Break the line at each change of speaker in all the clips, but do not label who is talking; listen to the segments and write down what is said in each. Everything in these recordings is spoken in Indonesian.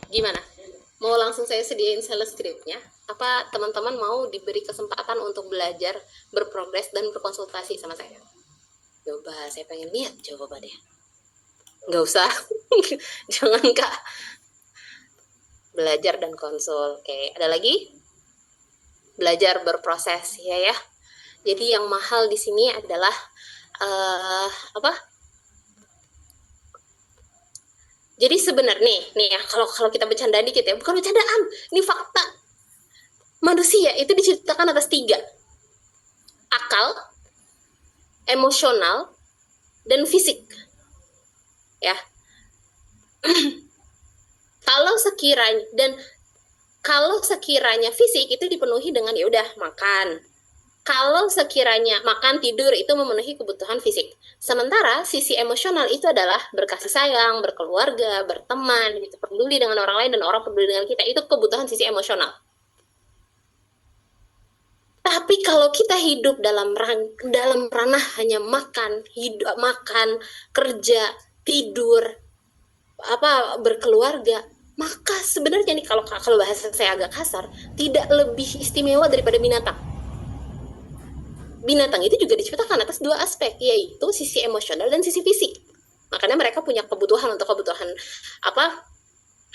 Gimana? Mau langsung saya sediain sales script-nya? Apa teman-teman mau diberi kesempatan untuk belajar, berprogres, dan berkonsultasi sama saya? Coba, saya pengen lihat jawabannya. Nggak usah. Jangan, Kak. Belajar dan konsul. Oke, ada lagi? Belajar berproses, ya. Jadi yang mahal di sini adalah apa? Jadi sebenarnya nih ya, kalau kita bercanda dikit ya, bukan bercandaan, ini fakta. Manusia itu diciptakan atas 3. Akal, emosional, dan fisik. Ya. Kalau sekiranya fisik itu dipenuhi dengan ya udah makan. Kalau sekiranya makan, tidur itu memenuhi kebutuhan fisik. Sementara sisi emosional itu adalah berkasih sayang, berkeluarga, berteman, gitu, peduli dengan orang lain dan orang peduli dengan kita. Itu kebutuhan sisi emosional. Tapi kalau kita hidup dalam ranah hanya makan, kerja, tidur, berkeluarga, maka sebenarnya nih kalau bahasa saya agak kasar, tidak lebih istimewa daripada binatang. Binatang itu juga diciptakan atas 2 aspek, yaitu sisi emosional dan sisi fisik. Makanya mereka punya kebutuhan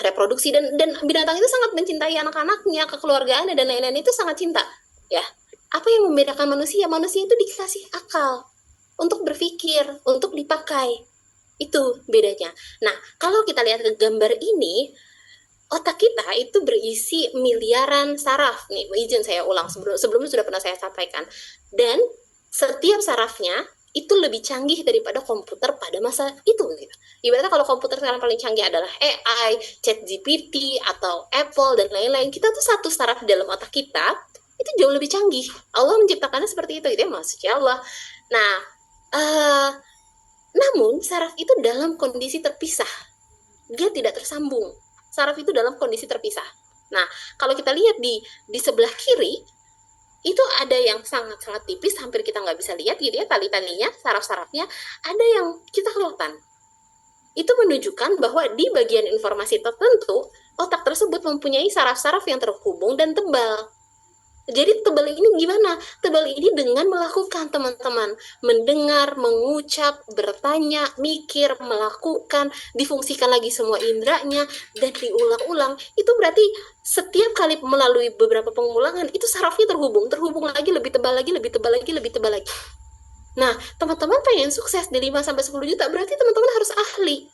reproduksi, dan binatang itu sangat mencintai anak-anaknya, kekeluargaannya dan lain-lain, itu sangat cinta, ya. Apa yang membedakan manusia? Manusia itu dikasih akal untuk berpikir, untuk dipakai. Itu bedanya. Nah, kalau kita lihat ke gambar ini, otak kita itu berisi miliaran saraf. Nih, izin saya ulang, sebelumnya sudah pernah saya sampaikan. Dan setiap sarafnya itu lebih canggih daripada komputer pada masa itu, gitu. Ibaratnya kalau komputer sekarang paling canggih adalah AI, ChatGPT, atau Apple, dan lain-lain, kita tuh satu saraf di dalam otak kita itu jauh lebih canggih. Allah menciptakannya seperti itu, gitu ya, Masya Allah. Nah, namun saraf itu dalam kondisi terpisah. Dia tidak tersambung. Saraf itu dalam kondisi terpisah. Nah, kalau kita lihat di sebelah kiri, itu ada yang sangat-sangat tipis, hampir kita nggak bisa lihat gitu ya, tali-talinya, saraf-sarafnya, ada yang kita kelihatan. Itu menunjukkan bahwa di bagian informasi tertentu, otak tersebut mempunyai saraf-saraf yang terhubung dan tebal. Jadi tebal ini gimana? Tebal ini dengan melakukan, teman-teman. Mendengar, mengucap, bertanya, mikir, melakukan, difungsikan lagi semua inderanya, dan diulang-ulang. Itu berarti setiap kali melalui beberapa pengulangan, itu sarafnya terhubung lagi, lebih tebal lagi, lebih tebal lagi, lebih tebal lagi. Nah, teman-teman pengen sukses di 5-10 juta, berarti teman-teman harus ahli.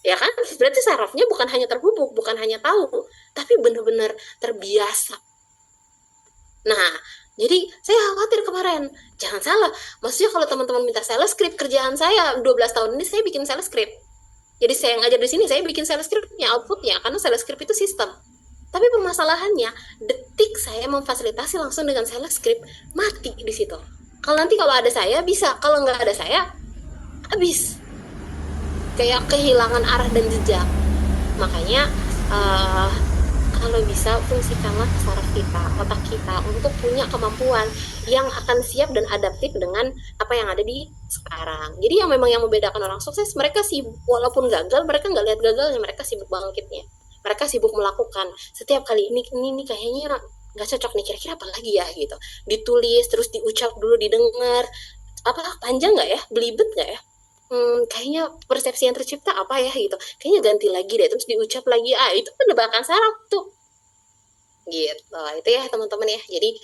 Ya kan? Berarti sarafnya bukan hanya terhubung, bukan hanya tahu, tapi benar-benar terbiasa. Nah, jadi saya khawatir kemarin, jangan salah, maksudnya kalau teman-teman minta sales script, kerjaan saya 12 tahun ini saya bikin sales script. Jadi saya ngajar di sini, saya bikin sales scriptnya, outputnya, karena sales script itu sistem. Tapi permasalahannya, detik saya memfasilitasi langsung dengan sales script, mati di situ. Kalau ada saya bisa, kalau nggak ada saya, habis. Kayak kehilangan arah dan jejak. Makanya kalau bisa fungsikanlah saraf kita, otak kita untuk punya kemampuan yang akan siap dan adaptif dengan apa yang ada di sekarang. Jadi yang membedakan orang sukses, mereka sibuk, walaupun gagal, mereka nggak lihat gagalnya, mereka sibuk bangkitnya. Mereka sibuk melakukan. Setiap kali ini kayaknya nggak cocok nih, kira-kira apa lagi ya gitu. Ditulis, terus diucap dulu, didengar. Panjang nggak ya? Belibet nggak ya? Kayaknya persepsi yang tercipta apa ya gitu, kayaknya ganti lagi deh, terus diucap lagi, itu penebakan saraf tuh, gitu. Itu ya teman-teman ya. Jadi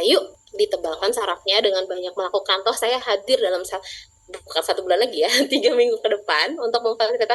yuk ditebalkan sarafnya dengan banyak melakukan. Toh saya hadir dalam bukan 1 bulan lagi ya, 3 minggu ke depan untuk memfasilitasi